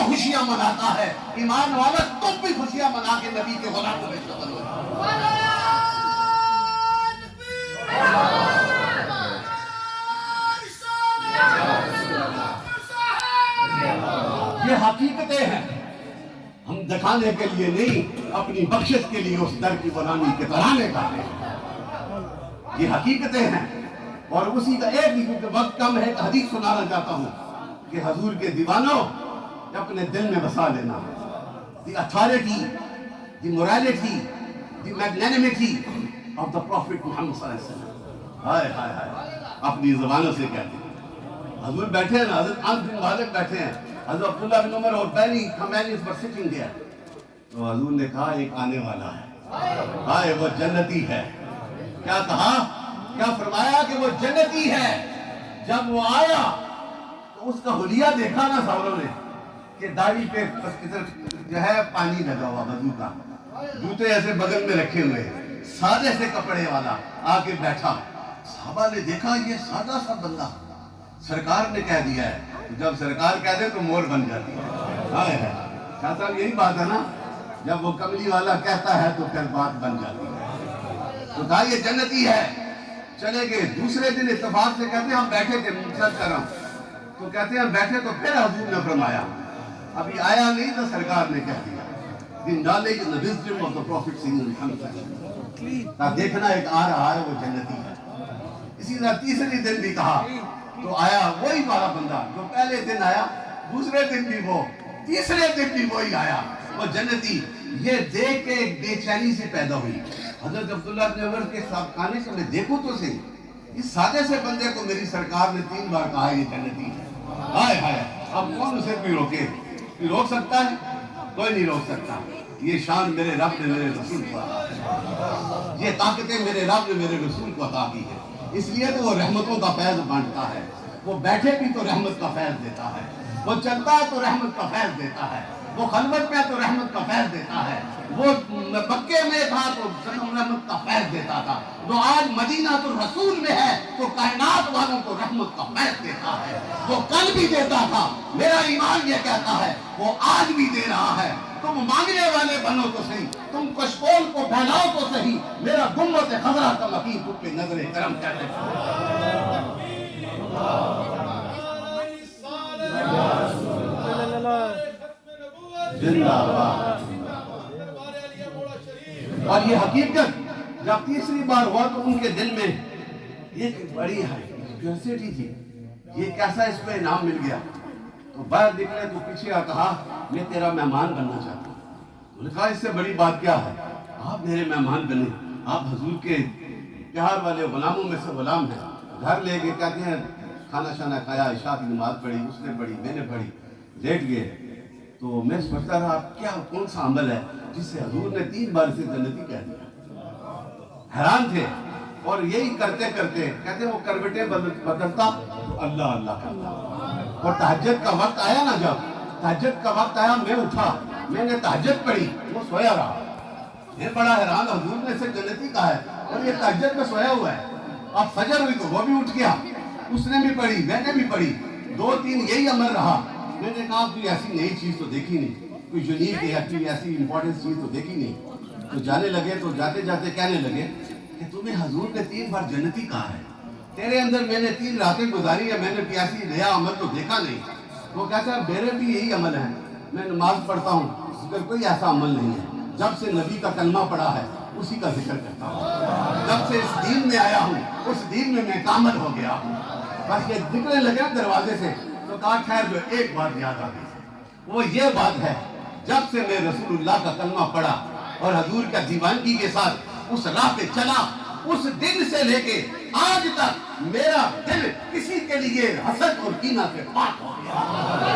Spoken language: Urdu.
خوشیاں مناتا ہے، ایمان والا تم بھی خوشیاں منا کے نبی کے غلاموں میں شامل ہو جاؤ۔ یہ حقیقتیں ہیں، ہم دکھانے کے لیے نہیں، اپنی بخشش کے لیے اس در کی غلامی کے ترانے گاتے ہیں۔ یہ حقیقتیں ہیں، اور اسی کا ایک ہی وقت کم ہے، ایک حدیث سنانا چاہتا ہوں کہ حضور کے دیوانوں اپنے دل میں بسا لینا، the authority, the morality, the magnanimity of the Prophet Muhammad صلی اللہ علیہ وسلم۔ ہائے ہائے ہائے، اپنی زبانوں سے کہتے ہیں۔ حضور بیٹھے ہیں نا، حضرت انس بن مالک بیٹھے ہیں، حضرت عبداللہ بن عمر اور many companions were sitting there۔ تو حضور نے کہا ایک آنے والا ہے، ہائے وہ جنتی ہے۔ کیا کہا؟ کیا فرمایا کہ وہ جنتی ہے۔ جب وہ آیا تو اس کا حلیہ دیکھا نا ساروں نے، کہ داڑھی پہ جو ہے پانی لگا ہوا وضو کا، جوتے ایسے بغل میں رکھے ہوئے، سادے سے کپڑے والا آ کے بیٹھا۔ صحابہ نے دیکھا یہ سادہ سا بندہ، سرکار نے کہہ دیا ہے، جب سرکار کہہ دے تو مور بن جاتی ہے۔ ہائے ہائے، شاہ صاحب یہی بات ہے نا، جب وہ کملی والا کہتا ہے تو پھر بات بن جاتی ہے۔ تو کہا یہ جنتی ہے، چلے گئے۔ دوسرے دن اتفاق سے کہتے ہیں ہم بیٹھے تھے، مقصد کر رہا ہوں، تو کہتے ہیں ہم بیٹھے تو پھر حضور نے فرمایا، ابھی آیا نہیں تو سرکار نے کہہ دیا، the knowledge and the wisdom of the Prophet Muhammad دیکھنا ایک آ رہا ہے وہ جنتی ہے۔ اسی طرح تیسرے دن بھی کہا تو آیا وہی والا بندہ جو پہلے دن آیا، دوسرے دن بھی وہ، تیسرے دن بھی وہی آیا، وہ جنتی۔ یہ دیکھ کے ایک بے چینی سے پیدا ہوئی حضرت عبداللہ بن عمر کے ساتھ کھانے سے، میں دیکھوں تو صحیح، اس سادے سے بندے کو میری سرکار نے 3 بار کہا یہ جنتی ہے۔ ہائے ہائے، اب کون اسے کوئی روکے؟ کوئی روک سکتا ہے؟ کوئی نہیں روک سکتا۔ یہ شان میرے رب نے میرے رسول کو عطا کی، یہ طاقتیں میرے رب نے میرے رسول کو عطا کی ہے۔ اس لیے تو وہ رحمتوں کا فیض بانٹتا ہے، وہ بیٹھے بھی تو رحمت کا فیض دیتا ہے، وہ چلتا ہے تو رحمت کا فیض دیتا ہے، وہ خلوت میں تو رحمت کا فیض دیتا ہے، وہ مکے میں تھا تو رحمت کا فیض دیتا تھا، جو آج مدینہ الرسول میں ہے تو کائنات والوں کو رحمت کا فیض دیتا ہے۔ وہ کل بھی دیتا تھا، میرا ایمان یہ کہتا ہے وہ آج بھی دے رہا ہے۔ تم مانگنے والے بنو تو صحیح، تم کشکول کو پھیلاؤ تو صحیح، میرا گنبد خضرا کا مقیم تم پہ نظر کرم کرنے کو۔ زندہ باد۔ اور یہ حقیقت جب تیسری بار ہوا تو ان کے دل میں ایک بڑی کیوریوسٹی تھی، یہ کیسا اس کو انعام مل گیا۔ تو باہر نکلے تو پیچھے آ کہا میں تیرا مہمان بننا چاہتا ہوں۔ انہوں نے کہا اس سے بڑی بات کیا ہے، آپ میرے مہمان بنے، آپ حضور کے پیار والے غلاموں میں سے غلام ہیں۔ گھر لے کے کہتے ہیں کھانا شانا کھایا، عشاء کی نماز پڑھی، اس نے پڑھی، میں نے پڑھی، لیٹ گئے۔ تو میں سوچتا رہا کیا کون سا عمل ہے جس سے حضور نے 3 بار سے جنتی کہہ دیا۔ حیران تھے، اور یہی کرتے کرتے کہتے ہیں وہ کروٹیں بدلتا تو اللہ اللہ کرتا۔ اور تہجد کا وقت آیا نا، جب تہجد کا وقت آیا میں اٹھا، میں نے تہجد پڑھی، وہ سویا رہا۔ میں بڑا حیران، حضور نے اسے جنتی کہا ہے اور یہ تہجد میں سویا ہوا ہے۔ اب فجر ہوئی تو وہ بھی اٹھ گیا، اس نے بھی پڑھی، میں نے بھی پڑھی، 2-3 یہی عمل رہا۔ میں نے کہا کوئی ایسی نئی چیز تو دیکھی نہیں، کوئی یونیک ہے، کوئی ایسی امپورٹنٹ چیز تو دیکھی نہیں۔ تو جانے لگے تو جاتے جاتے کہنے لگے کہ تمہیں حضور نے 3 بار جنتی کہا ہے، تیرے اندر میں نے 3 راتیں گزاری ہے، میں نے بھی ایسی نیا عمل تو دیکھا نہیں۔ وہ کہتا ہے میرے بھی یہی عمل ہے، میں نماز پڑھتا ہوں، مگر کوئی ایسا عمل نہیں ہے، جب سے نبی کا کلمہ پڑھا ہے اسی کا ذکر کرتا ہوں، جب سے اس دین میں آیا ہوں اس دین میں میں کامل ہو گیا ہوں۔ بس یہ نکلنے لگے دروازے سے تو کہا خیر جو ایک بات یاد آ گئی، وہ یہ بات ہے جب سے میں رسول اللہ کا کلمہ پڑھا اور حضور کا دیوانگی کے ساتھ اس راہ پہ چلا، اس دن سے لے کے آج تک میرا دل کسی کے لیے حسد اور کینہ سے پاک ہو گیا۔